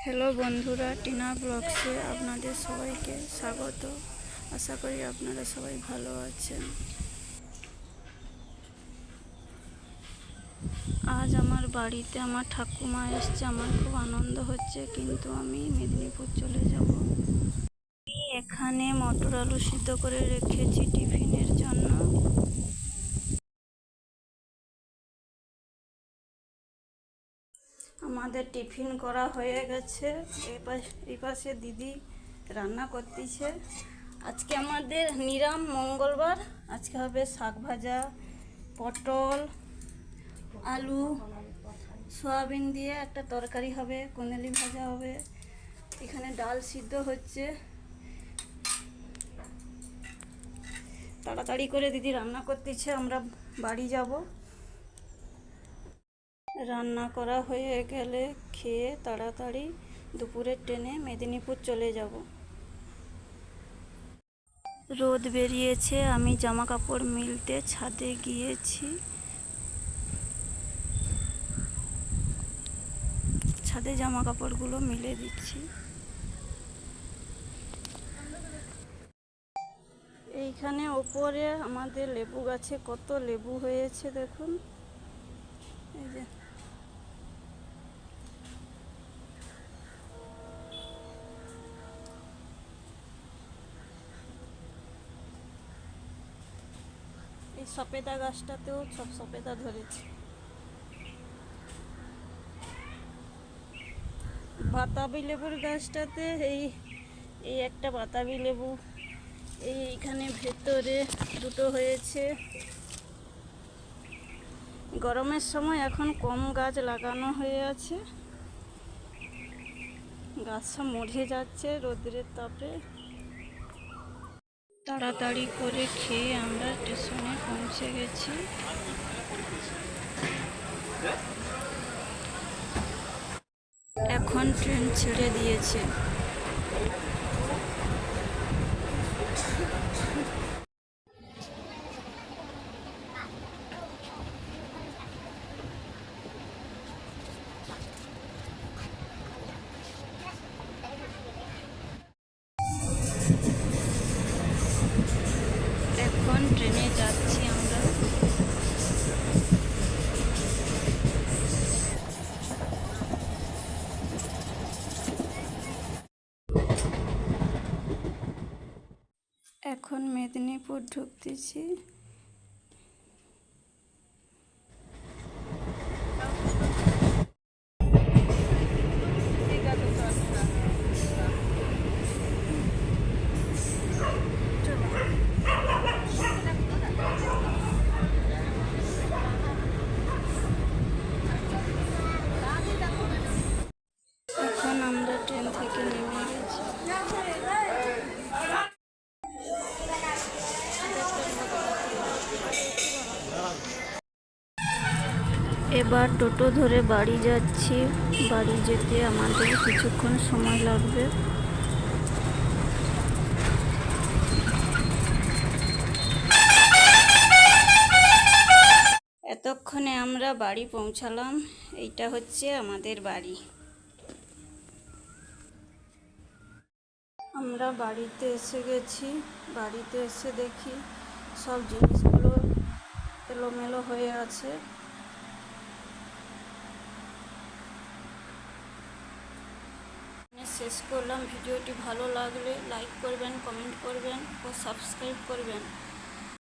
Hello বন্ধুরা, টিনা ব্লগসে আপনাদের সবাইকে স্বাগত। আশা করি আপনারা সবাই ভালো আছেন। আজ আমার বাড়িতে আমার ঠাকুমা এসছে, আমার খুব আনন্দ হচ্ছে, কিন্তু আমি মেদিনীপুর চলে যাব। এখানে মটর আলু সিদ্ধ করে রেখেছি টিফিনের জন্য। আমাদের টিফিন করা হয়ে গেছে। এই পাশে দিদি রান্না করতেছে। আজকে আমাদের নিরাম মঙ্গলবার। আজকে হবে শাক ভাজা, পটল, আলু, সয়াবিন দিয়ে একটা তরকারি হবে, কুঁদলি ভাজা হবে। এখানে ডাল সিদ্ধ হচ্ছে। তাড়াতাড়ি করে দিদি রান্না করতেছে, আমরা বাড়ি যাব। রান্না করা হয়ে গেলে খেয়ে তাড়াতাড়ি দুপুরের ট্রেনে মেদিনীপুর চলে যাব। রোদ বেরিয়েছে, আমি জামা কাপড় মিলতে ছাদে গিয়েছি। ছাদে জামা কাপড়গুলো মিলে দিচ্ছি। এইখানে ওপরে আমাদের লেবু গাছে কত লেবু হয়েছে দেখুন। এই যে এই সপেদা গাছটাতেও সব সপেদা ধরেছে। বাতাবি লেবুর গাছটাতে এই একটা বাতাবি লেবু এইখানে ভেতরে দুটো হয়েছে। গরমের সময় এখন কম গাছ লাগানো হয়ে আছে, গাছ সব মরে যাচ্ছে রোদের তাপে। তাড়াতাড়ি করে খেয়ে আমরা স্টেশনে পৌঁছে গেছি। এখন ট্রেন ছেড়ে দিয়েছে। এখন ট্রেনে যাচ্ছি আমরা। এখন মেদিনীপুর ঢুকতেছি। এখন আমরা ট্রেন থেকে নেমে গেছি। এবার টোটো ধরে বাড়ি যাচ্ছি। বাড়ি যেতে আমাদের কিছুক্ষণ সময় লাগবে। এতক্ষণে আমরা বাড়ি পৌঁছালাম। এইটা হচ্ছে আমাদের বাড়ি। আমরা বাড়িতে এসে গেছি। বাড়িতে এসে দেখি সব জিনিসগুলো এলোমেলো হয়ে আছে। শেষ করলাম। ভিডিওটি ভালো লাগলে লাইক করবেন, কমেন্ট করবেন ও সাবস্ক্রাইব করবেন।